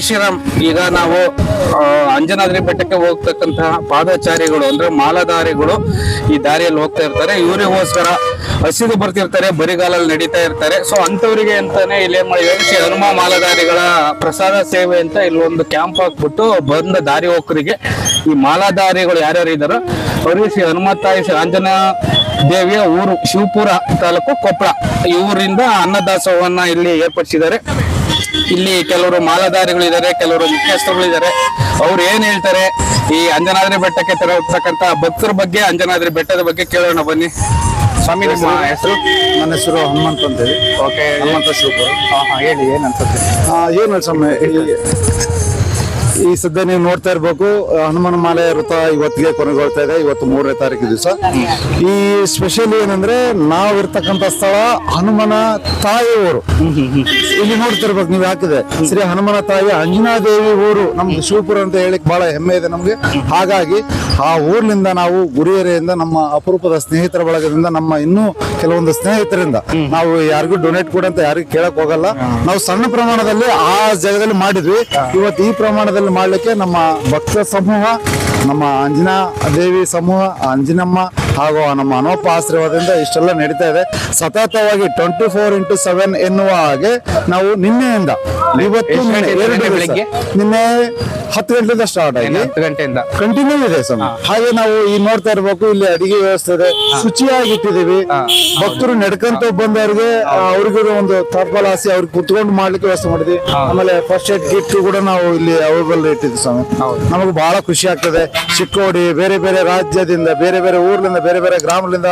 ಶ್ರೀರಾಮ್. ಈಗ ನಾವು ಅಂಜನಾದ್ರಿ ಬೆಟ್ಟಕ್ಕೆ ಹೋಗ್ತಕ್ಕಂತಹ ಪಾದಚಾರಿಗಳು ಅಂದ್ರೆ ಮಾಲಾಧಾರಿಗಳು ಈ ದಾರಿಯಲ್ಲಿ ಹೋಗ್ತಾ ಇರ್ತಾರೆ. ಇವರಿಗೋಸ್ಕರ ಹಸಿದು ಬರ್ತಿರ್ತಾರೆ, ಬರಿಗಾಲಲ್ಲಿ ನಡೀತಾ ಇರ್ತಾರೆ. ಸೊ ಅಂತವರಿಗೆ ಅಂತಾನೆ ಇಲ್ಲಿ ಏನ್ ಮಾಡಿದ್ದಾರೆ, ಶ್ರೀ ಹನುಮ ಮಾಲಾಧಾರಿಗಳ ಪ್ರಸಾದ ಸೇವೆ ಅಂತ ಇಲ್ಲಿ ಒಂದು ಕ್ಯಾಂಪ್ ಹಾಕ್ಬಿಟ್ಟು ಬಂದ ದಾರಿ ಹೋಕರಿಗೆ, ಈ ಮಾಲಾಧಾರಿಗಳು ಯಾರ್ಯಾರು ಇದ್ದಾರೋ ಅವರಿಗೆ ಶ್ರೀ ಹನುಮತ್ತಾಯಿ ಶ್ರೀ ಆಂಜನೇಯ ದೇವಿಯ ಊರು ಶಿವಪುರ ತಾಲೂಕು ಕೊಪ್ಪಳ ಈ ಊರಿಂದ ಅನ್ನದಾಸೋಹವನ್ನ ಇಲ್ಲಿ ಏರ್ಪಡಿಸಿದ್ದಾರೆ. ಇಲ್ಲಿ ಕೆಲವರು ಮಾಲಾಧಾರಿಗಳು ಇದ್ದಾರೆ, ಕೆಲವರು ಮುಖ್ಯಸ್ಥರುಗಳಿದ್ದಾರೆ. ಅವ್ರು ಏನ್ ಹೇಳ್ತಾರೆ ಈ ಅಂಜನಾದ್ರಿ ಬೆಟ್ಟಕ್ಕೆ ತೆರಳತಕ್ಕಂತ ಭಕ್ತರ ಬಗ್ಗೆ, ಅಂಜನಾದ್ರಿ ಬೆಟ್ಟದ ಬಗ್ಗೆ ಕೇಳೋಣ ಬನ್ನಿ. ಸ್ವಾಮಿ, ನಿಮ್ಮ ಹೆಸರು? ನನ್ನ ಹೆಸರು ಹನುಮಂತ ಅಂತ ಹೇಳಿ. ಓಕೆ, ಹನುಮಂತ ಶಿವಪುರ. ಹೇಳಿ ಏನ್ ಅನ್ಸುತ್ತೆ? ಏನು ಸ್ವಾಮಿ, ಈ ಸದ್ಯ ನೀವು ನೋಡ್ತಾ ಇರ್ಬೇಕು, ಹನುಮನ ಮಾಲೆ ವೃತ ಇವತ್ತಿಗೆ ಕೊನೆಗೊಳ್ತಾ ಇದೆ. ಇವತ್ತು 3ನೇ ತಾರೀಕು ದಿವಸ. ಈ ಸ್ಪೆಷಲ್ ಏನಂದ್ರೆ ನಾವು ಇರ್ತಕ್ಕಂಥ ಸ್ಥಳ ಹನುಮನ ತಾಯಿ ಊರು. ಇಲ್ಲಿ ನೋಡ್ತಿರ್ಬೇಕು ನೀವು, ಹಾಕಿದೆ ಶ್ರೀ ಹನುಮನ ತಾಯಿ ಅಂಜನಾ ದೇವಿ ಊರು ನಮ್ದು ಶಿವಪುರ ಅಂತ ಹೇಳಿಕ್ ಬಹಳ ಹೆಮ್ಮೆ ಇದೆ ನಮ್ಗೆ. ಹಾಗಾಗಿ ಆ ಊರ್ನಿಂದ ನಾವು ಗುರಿಯರೆಯಿಂದ, ನಮ್ಮ ಅಪರೂಪದ ಸ್ನೇಹಿತರ ಬಳಗದಿಂದ, ನಮ್ಮ ಇನ್ನೂ ಕೆಲವೊಂದು ಸ್ನೇಹಿತರಿಂದ ನಾವು ಯಾರಿಗೂ ಡೊನೇಟ್ ಕೊಡಿ ಅಂತ ಯಾರಿಗೂ ಕೇಳಕ್ ಹೋಗಲ್ಲ. ನಾವು ಸಣ್ಣ ಪ್ರಮಾಣದಲ್ಲಿ ಆ ಜಾಗದಲ್ಲಿ ಮಾಡಿದ್ವಿ. ಇವತ್ತು ಈ ಪ್ರಮಾಣದಲ್ಲಿ ಮಾಡ್ಲಿಕ್ಕೆ ನಮ್ಮ ಭಕ್ತ ಸಮೂಹ, ನಮ್ಮ ಅಂಜನಾ ದೇವಿ ಸಮೂಹ, ಅಂಜನಮ್ಮ ಹಾಗೂ ನಮ್ಮ ಹನುಮಪ್ಪ ಆಶೀರ್ವಾದದಿಂದ ಇಷ್ಟೆಲ್ಲ ನಡೀತಾ ಇದೆ. ಸತತವಾಗಿ 24x7 ಎನ್ನುವ ಹಾಗೆ ನಾವು ನಿನ್ನೆಯಿಂದ ಇವತ್ತು ನಿನ್ನೆ 10 ಗಂಟೆಯಿಂದ ಸ್ಟಾರ್ಟ್ ಆಗಿ 10 ಗಂಟೆಯಿಂದ ಕಂಟಿನ್ಯೂ ಇದೆ ಸ್ವಾಮಿ. ಹಾಗೆ ನಾವು ಈ ನೋಡ್ತಾ ಇರ್ಬೇಕು, ಇಲ್ಲಿ ಅಡಿಗೆ ವ್ಯವಸ್ಥೆ ಇದೆ, ಶುಚಿಯಾಗಿ ಇಟ್ಟಿದ್ದೀವಿ. ಭಕ್ತರು ನಡ್ಕಂತ ಬಂದವ್ರಿಗೆ ಅವ್ರಿಗೆ ಒಂದು ತಾತ್ಕಾಲ ಹಾಸಿ ಅವ್ರಿಗೆ ಕುತ್ಕೊಂಡು ಮಾಡ್ಲಿಕ್ಕೆ ವ್ಯವಸ್ಥೆ ಮಾಡಿದ್ವಿ. ಆಮೇಲೆ ಫಸ್ಟ್ ಏಡ್ ಕಿಟ್ ಕೂಡ ನಾವು ಇಲ್ಲಿ ಅವೈಲೇಬಲ್ ಇಟ್ಟಿದ್ವಿ ಸ್ವಾಮಿ. ನಮಗೆ ಬಹಳ ಖುಷಿ ಆಗ್ತದೆ. ಚಿಕ್ಕೋಡಿ, ಬೇರೆ ಬೇರೆ ರಾಜ್ಯದಿಂದ, ಬೇರೆ ಬೇರೆ ಊರ್ಲಿಂದ, ಬೇರೆ ಬೇರೆ ಗ್ರಾಮಗಳಿಂದ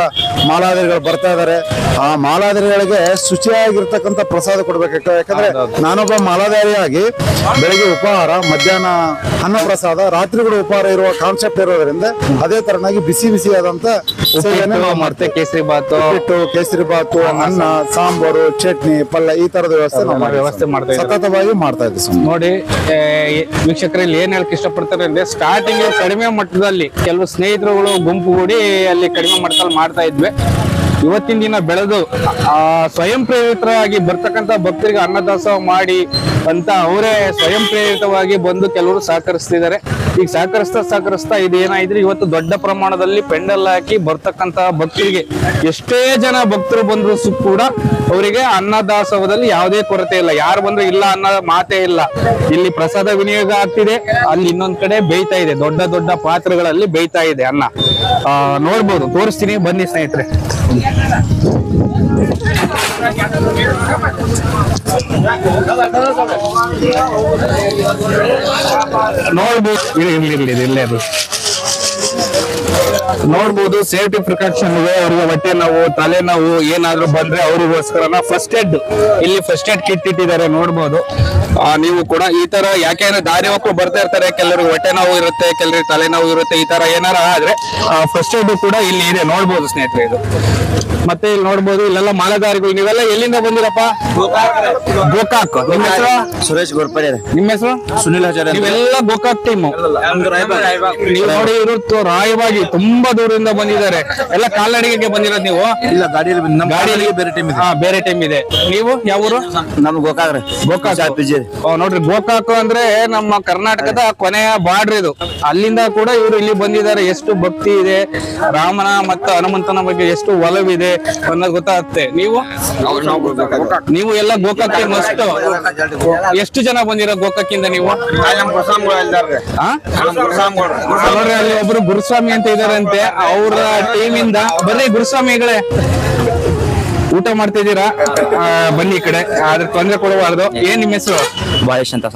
ಮಾಲಾಧಾರಿಗಳು ಬರ್ತಾ ಇದಾರೆ. ಆ ಮಾಲಾಧಾರಿಗಳಿಗೆ ಶುಚಿಯಾಗಿರ್ತಕ್ಕಂಥ ಪ್ರಸಾದ ಕೊಡ್ಬೇಕು. ಯಾಕಂದ್ರೆ ನಾನೊಬ್ಬ ಮಾಲಾಧಾರಿಯಾಗಿ ಬೆಳಗ್ಗೆ ಉಪಹಾರ, ಮಧ್ಯಾಹ್ನ ಅನ್ನ ಪ್ರಸಾದ, ರಾತ್ರಿಗಳು ಉಪಹಾರ ಇರುವ ಕಾನ್ಸೆಪ್ಟ್ ಇರೋದ್ರಿಂದ ಅದೇ ತರನಾಗಿ ಬಿಸಿ ಬಿಸಿಯಾದಂತ ಮತ್ತೆ ಕೇಸರಿ ಬಾತು, ಕೇಸರಿ ಬಾತು, ಅನ್ನ, ಸಾಂಬಾರು, ಚಟ್ನಿ, ಪಲ್ಯ ಈ ತರದ ವ್ಯವಸ್ಥೆ ಮಾಡ್ತಾ ಸತತವಾಗಿ ಮಾಡ್ತಾ ಇದ್ದೀವಿ. ನೋಡಿ ವೀಕ್ಷಕರಲ್ಲಿ ಏನ್ ಹೇಳಕ್ ಇಷ್ಟಪಡ್ತಾರೆ ಅಂದ್ರೆ, ಸ್ಟಾರ್ಟಿಂಗ್ ಕಡಿಮೆ ಮಟ್ಟದಲ್ಲಿ ಕೆಲವು ಸ್ನೇಹಿತರುಗಳು ಗುಂಪುಗೂಡಿ ಅಲ್ಲಿ ಕಡಿಮೆ ಮಟ್ಟದಲ್ಲಿ ಮಾಡ್ತಾ ಇದ್ವಿ. ಇವತ್ತಿನ ದಿನ ಬೆಳೆದು ಸ್ವಯಂ ಪ್ರೇರಿತರಾಗಿ ಬರ್ತಕ್ಕಂಥ ಭಕ್ತರಿಗೆ ಅನ್ನದಾಸೋಹ ಮಾಡಿ ಅಂತ ಅವರೇ ಸ್ವಯಂ ಪ್ರೇರಿತವಾಗಿ ಬಂದು ಕೆಲವರು ಸಹಕರಿಸ್ತಿದ್ದಾರೆ. ಈಗ ಸಹಕರಿಸ್ತಾ ಇದೇನಾಯ್ತು, ಇವತ್ತು ದೊಡ್ಡ ಪ್ರಮಾಣದಲ್ಲಿ ಪೆಂಡಲ್ ಹಾಕಿ ಬರ್ತಕ್ಕಂತ ಭಕ್ತರಿಗೆ, ಎಷ್ಟೇ ಜನ ಭಕ್ತರು ಬಂದ್ರು ಕೂಡ ಅವರಿಗೆ ಅನ್ನದಾಸೋಹದಲ್ಲಿ ಯಾವುದೇ ಕೊರತೆ ಇಲ್ಲ. ಯಾರು ಬಂದ್ರು ಇಲ್ಲ ಅನ್ನೋ ಮಾತೇ ಇಲ್ಲ. ಇಲ್ಲಿ ಪ್ರಸಾದ ವಿನಿಯೋಗ ಆಗ್ತಿದೆ, ಅಲ್ಲಿ ಇನ್ನೊಂದ್ ಕಡೆ ಬೇಯ್ತಾ ಇದೆ, ದೊಡ್ಡ ದೊಡ್ಡ ಪಾತ್ರೆಗಳಲ್ಲಿ ಬೇಯ್ತಾ ಇದೆ ಅನ್ನ. ನೋಡ್ಬೋದು, ತೋರಿಸ್ತೀನಿ ಬನ್ನಿ ಸ್ನೇಹಿತರೆ. ನೋಡ್ಬೋದು, ಇಲ್ಲೇ ಅದು ನೋಡ್ಬೋದು. ಸೇಫ್ಟಿ ಪ್ರಿಕಾಷನ್ ಇದೆ. ಅವ್ರಿಗೆ ಹೊಟ್ಟೆ ನೋವು, ತಲೆನೋವು ಏನಾದ್ರು ಬಂದ್ರೆ ಅವ್ರಿಗೋಸ್ಕರ ಫಸ್ಟ್ ಏಡ್, ಇಲ್ಲಿ ಫಸ್ಟ್ ಏಡ್ ಕಿಟ್ ಇಟ್ಟಿದ್ದಾರೆ. ನೋಡ್ಬೋದು ನೀವು ಕೂಡ. ಈ ತರ ಯಾಕೆಂದ್ರೆ ದಾರಿ ಹೋಗ್ರು ಬರ್ತಾ ಇರ್ತಾರೆ, ಕೆಲವ್ರಿಗೆ ಹೊಟ್ಟೆ ನೋವು ಇರುತ್ತೆ, ಕೆಲವ್ರಿಗೆ ತಲೆನೋವು ಇರುತ್ತೆ. ಈ ತರ ಏನಾರ ಆದ್ರೆ ಫಸ್ಟ್ ಏಡ್ ಕೂಡ ಇಲ್ಲಿ ಇದೆ. ನೋಡ್ಬೋದು ಸ್ನೇಹಿತರೆ ಇದು. ಮತ್ತೆ ಇಲ್ಲಿ ನೋಡ್ಬೋದು, ಇಲ್ಲೆಲ್ಲ ಮಾಲಾಧಾರಿಗಳು. ನೀವೆಲ್ಲ ಎಲ್ಲಿಂದ ಬಂದಿರಪ್ಪ? ಗೋಕಾಕ್. ನಿಮ್ಮ ಹೆಸರು? ಸುರೇಶ್ ಗೋರ್ಪಡೆ. ನಿಮ್ಮ ಹೆಸರು? ಸುನಿಲ್ ಆಚಾರ್ಯ. ನೀವೆಲ್ಲ ಗೋಕಾಕ್ ಟೀಮ್. ನೀವು ನೋಡಿ, ಇವರು ರಾಯವಾಗಿ ತುಂಬಾ ದೂರದಿಂದ ಬಂದಿದ್ದಾರೆ. ಎಲ್ಲ ಕಾಲ್ನಡಿಗೆಗೆ ಬಂದಿರೋದು ನೀವು? ಇಲ್ಲ, ಗಾಡಿಯಲ್ಲಿ ಬೇರೆ ಟೀಮ್ ಇದೆ. ಬೇರೆ ಟೀಮ್ ಇದೆ. ನೀವು ಯಾವ ಊರು? ನಮ್ ಗೋಕಾಕ್. ಗೋಕಾಕ್ ನೋಡ್ರಿ, ಗೋಕಾಕ್ ಅಂದ್ರೆ ನಮ್ಮ ಕರ್ನಾಟಕದ ಕೊನೆಯ ಬಾರ್ಡರ್ ಇದು. ಅಲ್ಲಿಂದ ಕೂಡ ಇವರು ಇಲ್ಲಿ ಬಂದಿದ್ದಾರೆ. ಎಷ್ಟು ಭಕ್ತಿ ಇದೆ, ರಾಮನ ಮತ್ತು ಹನುಮಂತನ ಬಗ್ಗೆ ಎಷ್ಟು ಒಲವಿದೆ ಅನ್ನೋದು ಗೊತ್ತಾಗುತ್ತೆ. ನೀವು ಎಲ್ಲ ಗೋಕಾಕ್ ಟೀಮ್ ಅಷ್ಟು. ಎಷ್ಟು ಜನ ಬಂದಿರೋ ಗೋಕಾಕಿಂದ ನೀವು? ನೋಡ್ರಿ, ಅಲ್ಲಿ ಒಬ್ರು ಗುರುಸ್ವಾಮಿ ಅಂತ ಇದಾರಂತೆ, ಅವರ ಟೀಮ್ ಇಂದ. ಬರ್ರಿ ಗುರುಸ್ವಾಮಿಗಳೇ, ಊಟ ಮಾಡ್ತಿದ್ದೀರಾ? ಬನ್ನಿ ಈ ಕಡೆ, ಆದ್ರೆ ತೊಂದರೆ ಕೊಡಬಾರ್ದು. ಏನ್ ನಿಮ್ಮ ಹೆಸರು? ಭಾಗೇಶ್ ಅಂತ.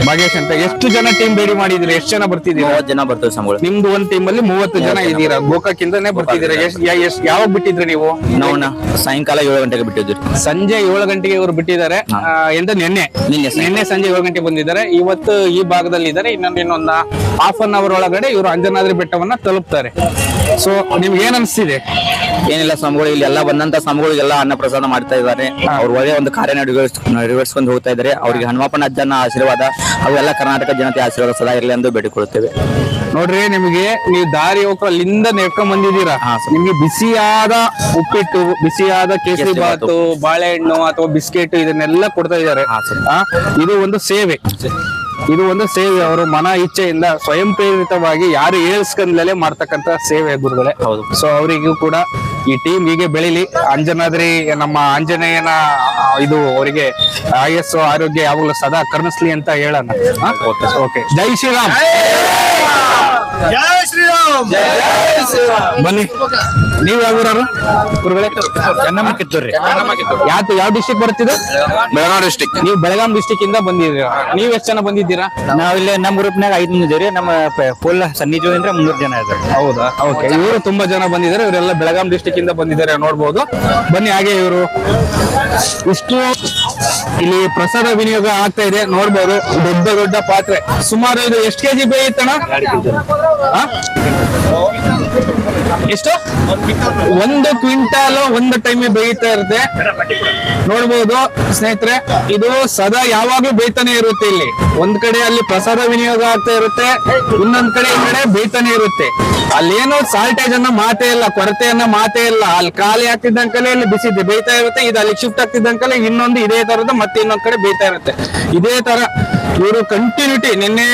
ಭಾಗೇಶ್ ಅಂತ. ಎಷ್ಟು ಜನ ಟೀಮ್ ರೆಡಿ ಮಾಡಿದಿರಿ? ಎಷ್ಟು ಜನ ಬರ್ತಿದ್ದೀರಾ? 30 ಜನ ಬರ್ತೀವಿ ಸಂಬಳ. ನಿಮ್ದು ಒಂದ್ ಟೀಮ್ ಅಲ್ಲಿ 30 ಜನ ಇದ್ದೀರಾ. ಗೋಕಾಕಿಂದಾನೆ ಬರ್ತಿದ್ದೀರಾ. ಯಾವಾಗ ಬಿಟ್ಟಿದ್ರಿ ನೀವು? ನಾವು ಸಾಯಂಕಾಲ 7 ಗಂಟೆಗೆ ಬಿಟ್ಟಿದ್ವಿ. ಸಂಜೆ 7 ಗಂಟೆಗೆ ಇವರು ಬಿಟ್ಟಿದ್ದಾರೆ. ನಿನ್ನೆ ಸಂಜೆ 7 ಗಂಟೆಗೆ ಬಂದಿದ್ದಾರೆ. ಇವತ್ತು ಈ ಭಾಗದಲ್ಲಿ ಇದ್ದಾರೆ. ಇನ್ನೊಂದು ಹಾಫ್ ಅನ್ ಅವರ್ ಒಳಗಡೆ ಇವರು ಅಂಜನಾದ್ರಿ ಬೆಟ್ಟವನ್ನ ತಲುಪ್ತಾರೆ. ಸೊ ನಿಮ್ಗೆ ಏನ್ ಅನ್ಸ್ತಿದೆ? ಏನಿಲ್ಲ ಸ್ವಾಮಿಗಳು, ಇಲ್ಲಿ ಎಲ್ಲ ಬಂದಂತ ಸ್ವಾಮಿಗಳಿಗೆಲ್ಲ ಅನ್ನ ಪ್ರಸಾದ ಮಾಡ್ತಾ ಇದ್ದಾರೆ. ಅವ್ರು ಒಳ್ಳೆ ಒಂದು ಕಾರ್ಯ ನೆರವೇರಿಸಿಕೊಂಡು ಹೋಗ್ತಾ ಇದ್ದಾರೆ. ಅವರಿಗೆ ಹನುಮಪ್ಪನ ಅಜ್ಜನ ಆಶೀರ್ವಾದ, ಅವೆಲ್ಲ ಕರ್ನಾಟಕ ಜನತೆ ಆಶೀರ್ವಾದ ಸದಾ ಇರಲಿ ಎಂದು ಬೇಡಿಕೊಳ್ಳುತ್ತೇವೆ. ನೋಡ್ರಿ, ನಿಮಗೆ ನೀವು ದಾರಿ ಹೋಗ್ರ ಅಲ್ಲಿಂದ ನೆಡ್ಕೊಂಡ್ ಬಂದಿದ್ದೀರಾ. ನಿಮ್ಗೆ ಬಿಸಿಯಾದ ಉಪ್ಪಿಟ್ಟು, ಬಿಸಿಯಾದ ಕೇಸರಿ ಬಾತು, ಬಾಳೆಹಣ್ಣು ಅಥವಾ ಬಿಸ್ಕೆಟ್ ಇದನ್ನೆಲ್ಲ ಕೊಡ್ತಾ ಇದ್ದಾರೆ. ಇದು ಒಂದು ಸೇವೆ. ಇದು ಒಂದು ಸೇವೆ, ಅವರು ಮನ ಇಚ್ಛೆಯಿಂದ ಸ್ವಯಂ ಪ್ರೇರಿತವಾಗಿ ಯಾರು ಹೇಳ್ಸ್ಕೊಂಡ್ಲೇ ಮಾಡ್ತಕ್ಕಂತ ಸೇವೆ ಗುರುಗಳೇ. ಹೌದು. ಸೊ ಅವರಿಗೂ ಕೂಡ ಈ ಟೀಮ್ ಹೀಗೆ ಬೆಳಿಲಿ. ಅಂಜನಾದ್ರಿ ನಮ್ಮ ಆಂಜನೇಯನ ಇದು ಅವರಿಗೆ ಆಯಸ್ಸು ಆರೋಗ್ಯ ಯಾವಾಗಲೂ ಸದಾ ಕರುಣಿಸ್ಲಿ ಅಂತ ಹೇಳೋಣ. ಓಕೆ, ಜೈ ಶ್ರೀರಾಮ್. ಬನ್ನಿ, ನೀವ್ ಯಾವ ಊರವರು ಗುರುಗಳೇ? ಚೆನ್ನಮ್ಮ ಕಿತ್ತೂರಿ. ಯಾವ ಡಿಸ್ಟಿಕ್ ಬರ್ತಿದ್ದು? ಬೆಳಗಾವಿ ಡಿಸ್ಟಿಕ್. ನೀವು ಬೆಳಗಾಂ ಡಿಸ್ಟಿಕ್ ಇಂದ ಬಂದಿದ್ದೀರಾ. ನೀವ್ ಎಷ್ಟು ಜನ ಬಂದಿದ್ದೀರಾ? ನಾವಿಲ್ಲಿ ನಮ್ಮ ಗ್ರೂಪ್ನಾಗ 5 ಮಂದಿ ಇದೀವಿ. ನಮ್ಮ ಫುಲ್ ಸನ್ನಿಜು ಅಂದ್ರೆ 300 ಜನ ಇದ್ದಾರೆ. ಹೌದಾ? ಓಕೆ, ಇವರು ತುಂಬಾ ಜನ ಬಂದಿದ್ದಾರೆ. ಇವರೆಲ್ಲ ಬೆಳಗಾಂ ಡಿಸ್ಟಿಕ್ ಇಂದ ಬಂದಿದ್ದಾರೆ, ನೋಡ್ಬೋದು. ಬನ್ನಿ, ಹಾಗೆ ಇವರು ಇಷ್ಟು ಇಲ್ಲಿ ಪ್ರಸಾದ ವಿನಿಯೋಗ ಆಗ್ತಾ ಇದೆ, ನೋಡ್ಬೋದು. ದೊಡ್ಡ ದೊಡ್ಡ ಪಾತ್ರೆ, ಸುಮಾರು ಇದು ಎಷ್ಟು ಕೆಜಿ ಬೇಯುತ್ತಣ್ಣ? ಎಷ್ಟು? 1 ಕ್ವಿಂಟಾಲ್ ಒಂದು ಟೈಮ್ ಬೇಯ್ತಾ ಇರುತ್ತೆ, ನೋಡ್ಬೋದು ಸ್ನೇಹಿತರೆ. ಇದು ಸದಾ ಯಾವಾಗ್ಲೂ ಬೇಯ್ತಾನೆ ಇರುತ್ತೆ. ಇಲ್ಲಿ ಒಂದ್ ಕಡೆ ಅಲ್ಲಿ ಪ್ರಸಾದ ವಿನಿಯೋಗ ಆಗ್ತಾ ಇರುತ್ತೆ, ಇನ್ನೊಂದ್ ಕಡೆ ಈ ಕಡೆ ಬೇಯ್ತಾನೆ ಇರುತ್ತೆ. ಅಲ್ಲೇನೋ ಸಾಲ್ಟೇಜ್ ಅನ್ನ ಮಾತೇ ಇಲ್ಲ, ಕೊರತೆಯನ್ನ ಮಾತೇ ಇಲ್ಲ. ಅಲ್ಲಿ ಖಾಲಿ ಆಗ್ತಿದ್ದಂಕಲೇ ಇಲ್ಲಿ ಬಿಸಿ ಬೇಯ್ತಾ ಇರುತ್ತೆ. ಇದು ಅಲ್ಲಿ ಶಿಫ್ಟ್ ಆಗ್ತಿದ್ದಂಕಲೇ ಇನ್ನೊಂದು ಇದೇ ತರದ ಮತ್ತೆ ಇನ್ನೊಂದ್ ಕಡೆ ಬೇಯ್ತಾ ಇರುತ್ತೆ. ಇದೇ ತರ ಇವರು ಕಂಟಿನ್ಯೂಟಿ ನಿನ್ನೆ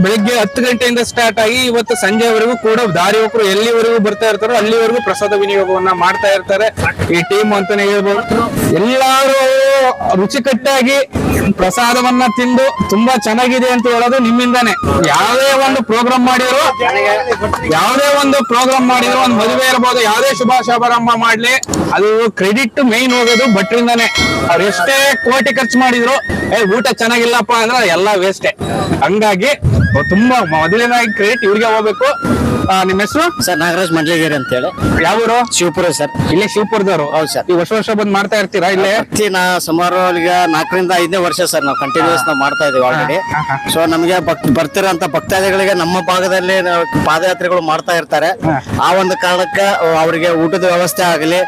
ಬೆಳಿಗ್ಗೆ 10 ಗಂಟೆಯಿಂದ ಸ್ಟಾರ್ಟ್ ಆಗಿ ಇವತ್ತು ಸಂಜೆವರೆಗೂ ಕೂಡ ದಾರಿ ಹೋಗರು ಎಲ್ಲಿವರೆಗೂ ಬರ್ತಾ ಇರ್ತಾರೋ ಅಲ್ಲಿವರೆಗೂ ಪ್ರಸಾದ ವಿನಿಯೋಗವನ್ನ ಮಾಡ್ತಾ ಇರ್ತಾರೆ ಈ ಟೀಮ್ ಅಂತಾನೆ ಹೇಳ್ಬೋದು. ಎಲ್ಲರೂ ರುಚಿಕಟ್ಟಾಗಿ ಪ್ರಸಾದವನ್ನ ತಿಂದು ತುಂಬಾ ಚೆನ್ನಾಗಿದೆ ಅಂತ ಹೇಳೋದು ನಿಮ್ಮಿಂದಾನೆ. ಯಾವುದೇ ಒಂದು ಪ್ರೋಗ್ರಾಮ್ ಮಾಡಿದ್ರು ಒಂದು ಮದುವೆ ಇರ್ಬೋದು, ಯಾವುದೇ ಶುಭ ಸಮಾರಂಭ ಮಾಡ್ಲಿ, ಅದು ಕ್ರೆಡಿಟ್ ಮೇನ್ ಹೋಗೋದು ಭಟ್ರಿಂದಾನೆ. ಅವ್ರು ಎಷ್ಟೇ ಕೋಟಿ ಖರ್ಚು ಮಾಡಿದ್ರು ಊಟ ಚೆನ್ನಾಗಿಲ್ಲಪ್ಪ ಅಂದ್ರೆ ಎಲ್ಲ ವೇಸ್ಟೇ. ಹಂಗಾಗಿ ತುಂಬಾ ಮೊದಲನೇದಾಗಿ ಕ್ರೆಡಿಟ್ ಇವ್ರಿಗೆ ಹೋಗ್ಬೇಕು. ನಿಮ್ಮ ಹೆಸರು? ಸರ್ ನಾಗರಾಜ್ ಮಂಡ್ಲಿಗೇರಿ ಅಂತ ಹೇಳಿ. ಯಾವೂರು? ಶಿವಪುರ ಸರ್. ಇಲ್ಲೇ ಶಿವಪುರದವರು? ಹೌದು ಸರ್. ಈ ವರ್ಷ ಬಂದ್ ಮಾಡ್ತಾ ಇರ್ತೀರಾ ಇಲ್ಲೇ? ನಾ ಸುಮಾರು ಈಗ 4ರಿಂದ 5ನೇ ವರ್ಷ ಸರ್ ನಾವು ಕಂಟಿನ್ಯೂಸ್ ನಾವು ಮಾಡ್ತಾ ಇದೀವಿ ಆಲ್ರೆಡಿ. ಸೊ ನಮಗೆ ಬರ್ತಿರೋಂತ ಭಕ್ತಾದಿಗಳಿಗೆ ನಮ್ಮ ಭಾಗದಲ್ಲಿ ಪಾದಯಾತ್ರೆಗಳು ಮಾಡ್ತಾ ಇರ್ತಾರೆ. ಆ ಒಂದು ಕಾರಣಕ್ಕೆ ಅವರಿಗೆ ಊಟದ ವ್ಯವಸ್ಥೆ ಆಗಲಿ,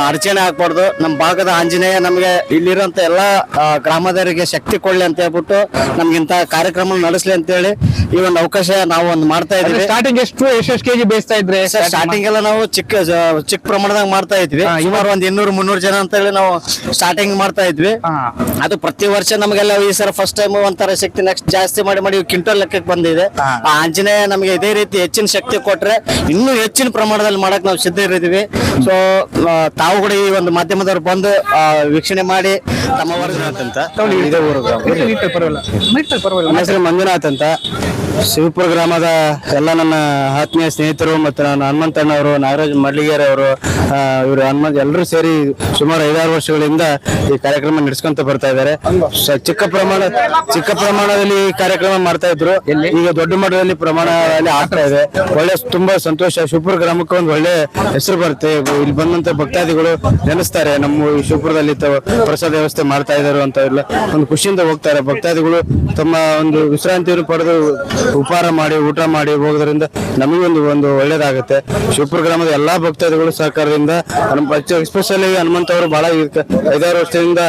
ಅಡಚಣೆ ಆಗ್ಬಾರ್ದು. ನಮ್ಮ ಭಾಗದ ಆಂಜನೇಯ ನಮಗೆ ಇಲ್ಲಿರುವಂತ ಎಲ್ಲಾ ಗ್ರಾಮದವರಿಗೆ ಶಕ್ತಿ ಕೊಡ್ಲಿ ಅಂತ ಹೇಳ್ಬಿಟ್ಟು ನಮ್ಗಿಂತ ಕಾರ್ಯಕ್ರಮ ನಡೆಸ್ಲಿ ಅಂತ ಹೇಳಿ ಈ ಒಂದು ಅವಕಾಶ ನಾವು ಒಂದು ಮಾಡ್ತಾ ಇದೀವಿ. ಸ್ಟಾರ್ಟಿಂಗ್ ಎಷ್ಟು ಕೆಜಿ ಬೇಯಿಸ್ತಾ ಇದ್ರೆ? ಸ್ಟಾರ್ಟಿಂಗ್ ಎಲ್ಲ ನಾವು ಚಿಕ್ಕ ಪ್ರಮಾಣದಾಗ ಮಾಡ್ತಾ ಇದ್ವಿ. ಸುಮಾರು ಒಂದ್ 200-300 ಜನ ಅಂತ ಹೇಳಿ ನಾವು ಸ್ಟಾರ್ಟಿಂಗ್ ಮಾಡ್ತಾ ಇದ್ವಿ. ಅದು ಪ್ರತಿ ವರ್ಷ ನಮಗೆಲ್ಲ ಈ ಸಲ ಫಸ್ಟ್ ಟೈಮ್ ಒಂಥರ ಶಕ್ತಿ ನೆಕ್ಸ್ಟ್ ಜಾಸ್ತಿ ಮಾಡಿ ಕ್ವಿಂಟಲ್ ಲೆಕ್ಕಕ್ಕೆ ಬಂದಿದೆ. ಆ ಆಂಜನೇಯ ನಮಗೆ ಇದೇ ರೀತಿ ಹೆಚ್ಚಿನ ಶಕ್ತಿ ಕೊಟ್ರೆ ಇನ್ನೂ ಹೆಚ್ಚಿನ ಪ್ರಮಾಣದಲ್ಲಿ ಮಾಡಕ್ ನಾವು ಸಿದ್ಧ ಇರಿದೀವಿ. ಸೊ ತಾವು ಕೂಡ ಈ ಒಂದು ಮಾಧ್ಯಮದವ್ರು ಬಂದು ವೀಕ್ಷಣೆ ಮಾಡಿ ತಮ್ಮ ಮಂಜುನಾಥ್ ಅಂತ ಇದೇ ಊರು. ನನ್ನ ಹೆಸರು ಮಂಜುನಾಥ್ ಅಂತ. ಶಿವಪುರ ಗ್ರಾಮದ ಎಲ್ಲ ನನ್ನ ಆತ್ಮೀಯ ಸ್ನೇಹಿತರು ಮತ್ತು ನನ್ನ ಹನುಮಂತಣ್ಣವರು, ನಾಗರಾಜ್ ಮಡ್ಲಿಗೇರಿ ಅವರು, ಇವರು ಹನುಮಂತ ಎಲ್ಲರೂ ಸೇರಿ ಸುಮಾರು 5-6 ವರ್ಷಗಳಿಂದ ಈ ಕಾರ್ಯಕ್ರಮ ನಡೆಸ್ಕೊಂತ ಬರ್ತಾ ಇದ್ದಾರೆ. ಚಿಕ್ಕ ಪ್ರಮಾಣದಲ್ಲಿ ಈ ಕಾರ್ಯಕ್ರಮ ಮಾಡ್ತಾ ಇದ್ರು. ಈಗ ದೊಡ್ಡ ಮಟ್ಟದಲ್ಲಿ ಪ್ರಮಾಣದಲ್ಲಿ ಆಗ್ತಾ ಇದೆ. ಒಳ್ಳೆ ತುಂಬಾ ಸಂತೋಷ. ಶಿವಪುರ ಗ್ರಾಮಕ್ಕೆ ಒಂದು ಒಳ್ಳೆ ಹೆಸರು ಬರುತ್ತೆ. ಇಲ್ಲಿ ಬಂದಂತ ಭಕ್ತಾದಿಗಳು ನೆನೆಸ್ತಾರೆ, ನಮ್ಮ ಈ ಶಿವಪುರದಲ್ಲಿ ಪ್ರಸಾದ ವ್ಯವಸ್ಥೆ ಮಾಡ್ತಾ ಇದ್ದಾರೆ ಅಂತ ಎಲ್ಲ ಒಂದು ಖುಷಿಯಿಂದ ಹೋಗ್ತಾರೆ. ಭಕ್ತಾದಿಗಳು ತಮ್ಮ ಒಂದು ವಿಶ್ರಾಂತಿಯನ್ನು ಪಡೆದು ಉಪಹಾರ ಮಾಡಿ ಊಟ ಮಾಡಿ ಹೋಗೋದ್ರಿಂದ ನಮಗೊಂದು ಒಳ್ಳೇದಾಗುತ್ತೆ. ಶಿವಪುರ ಗ್ರಾಮದ ಎಲ್ಲಾ ಭಕ್ತಾದಿಗಳು ಸಹಕಾರದಿಂದ ಎಸ್ಪೆಷಲಿ ಹನುಮಂತ ಅವರು ಬಹಳ 5-6 ವರ್ಷದಿಂದ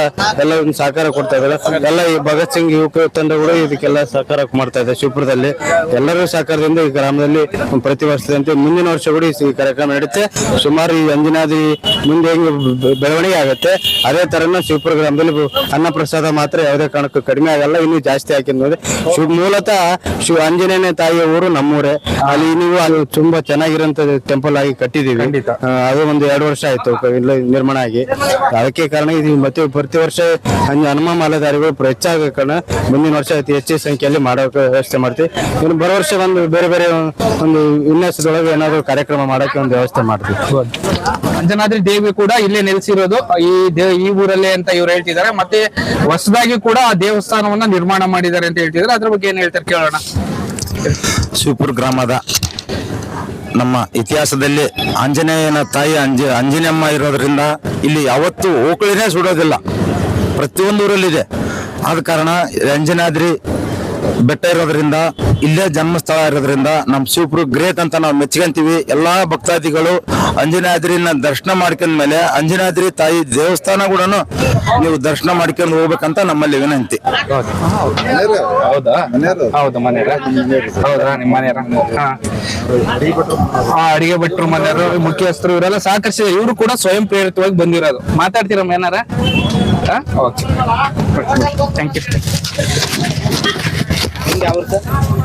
ಎಲ್ಲ ಒಂದು ಸಹಕಾರ ಕೊಡ್ತಾ ಇದ್ದಾರೆ. ಎಲ್ಲ ಈ ಭಗತ್ ಸಿಂಗ್ ಯುವಕ ತಂಡಗಳು ಇದಕ್ಕೆಲ್ಲ ಸಹಕಾರ ಮಾಡ್ತಾ ಇದೆ. ಶಿವಪುರದಲ್ಲಿ ಎಲ್ಲರೂ ಸಹಕಾರದಿಂದ ಈ ಗ್ರಾಮದಲ್ಲಿ ಪ್ರತಿ ವರ್ಷದಂತೆ ಮುಂದಿನ ವರ್ಷ ಕೂಡ ಈ ಕಾರ್ಯಕ್ರಮ ನಡೆಯುತ್ತೆ. ಸುಮಾರು ಈ ಅಂಜನಾದ್ರಿ ಮುಂದೆ ಹೆಂಗ್ ಬೆಳವಣಿಗೆ ಆಗುತ್ತೆ ಅದೇ ತರನ ಶಿವಪುರ ಗ್ರಾಮದಲ್ಲಿ ಅನ್ನ ಪ್ರಸಾದ ಮಾತ್ರ ಯಾವುದೇ ಕಾರಣಕ್ಕೂ ಕಡಿಮೆ ಆಗಲ್ಲ, ಇನ್ನೂ ಜಾಸ್ತಿ ಹಾಕಿದ್ರೆ. ಮೂಲತಃ ಆಂಜನೇಯನ ತಾಯಿಯ ಊರು ನಮ್ಮೂರೇ. ಅಲ್ಲಿ ನೀವು ಅದು ತುಂಬಾ ಚೆನ್ನಾಗಿರೋಂತ ಟೆಂಪಲ್ ಆಗಿ ಕಟ್ಟಿದೀವಿ. ಅದು ಒಂದು 2 ವರ್ಷ ಆಯ್ತು ನಿರ್ಮಾಣ ಆಗಿ. ಅದಕ್ಕೆ ಕಾರಣ ಇದು ಮತ್ತೆ ಪ್ರತಿ ವರ್ಷ ಹನುಮ ಮಾಲೆದಾರಿಗಳು ಹೆಚ್ಚಾಗ ಕಾರಣ ಮುಂದಿನ ವರ್ಷ ಅತಿ ಹೆಚ್ಚಿನ ಸಂಖ್ಯೆಯಲ್ಲಿ ಮಾಡೋಕೆ ವ್ಯವಸ್ಥೆ ಮಾಡ್ತೀವಿ. ಇನ್ನು ಬರೋ ವರ್ಷ ಒಂದು ಬೇರೆ ಒಂದು ವಿನ್ಯಾಸದೊಳಗೆ ಏನಾದ್ರು ಕಾರ್ಯಕ್ರಮ ಮಾಡೋಕೆ ಒಂದು ವ್ಯವಸ್ಥೆ ಮಾಡ್ತೀವಿ. ಅಂಜನಾದ್ರಿ ದೇವಿ ಕೂಡ ಇಲ್ಲೇ ನೆಲೆಸಿರೋದು ಈ ಊರಲ್ಲೇ ಅಂತ ಇವ್ರು ಹೇಳ್ತಿದ್ದಾರೆ. ಮತ್ತೆ ಹೊಸದಾಗಿ ಕೂಡ ಆ ದೇವಸ್ಥಾನವನ್ನ ನಿರ್ಮಾಣ ಮಾಡಿದ್ದಾರೆ ಅಂತ ಹೇಳ್ತಿದ್ದಾರೆ. ಅದ್ರ ಬಗ್ಗೆ ಏನ್ ಹೇಳ್ತಾರೆ ಕೇಳೋಣ. ಶಿವಪುರ ಗ್ರಾಮದ ನಮ್ಮ ಇತಿಹಾಸದಲ್ಲಿ ಆಂಜನೇಯನ ತಾಯಿ ಅಂಜನೇಯಮ್ಮ ಇರೋದ್ರಿಂದ ಇಲ್ಲಿ ಯಾವತ್ತೂ ಓಕಳಿನೇ ಸುಡೋದಿಲ್ಲ, ಪ್ರತಿಯೊಂದು ಊರಲ್ಲಿದೆ. ಆದ ಕಾರಣ ಅಂಜನಾದ್ರಿ ಬೆಟ್ಟ ಇರೋದ್ರಿಂದ, ಇಲ್ಲೇ ಜನ್ಮಸ್ಥಳ ಇರೋದ್ರಿಂದ ನಮ್ಮ ಶಿವಪುರ ಗ್ರೇಟ್ ಅಂತ ನಾವು ಮೆಚ್ಕೊಂತೀವಿ. ಎಲ್ಲಾ ಭಕ್ತಾದಿಗಳು ಅಂಜನಾದ್ರಿನ ದರ್ಶನ ಮಾಡ್ಕೊಂಡ್ಮೇಲೆ ಅಂಜನಾದ್ರಿ ತಾಯಿ ದೇವಸ್ಥಾನ ಕೂಡ ನೀವು ದರ್ಶನ ಮಾಡ್ಕೊಂಡು ಹೋಗ್ಬೇಕಂತ ನಮ್ಮಲ್ಲಿ ವಿನಂತಿ. ಹೌದಾ? ಹೌದು, ಮನೆಯರ? ಹೌದಾ, ನಿಮ್ಮ ಮನೆಯರ? ಅಡಿಗೆ ಭಟ್ರು ಮನೆಯವರು, ಮುಖ್ಯಸ್ಥರು ಇವರೆಲ್ಲ ಸಹಕರಿಸಿದ. ಇವರು ಕೂಡ ಸ್ವಯಂ ಪ್ರೇರಿತವಾಗಿ ಬಂದಿರೋದು. ಮಾತಾಡ್ತೀರಮ್ಮ ಏನಾರ? Okay, thank you. ನಿಮ್ದು ಯಾವ ಊರು ಸರ್?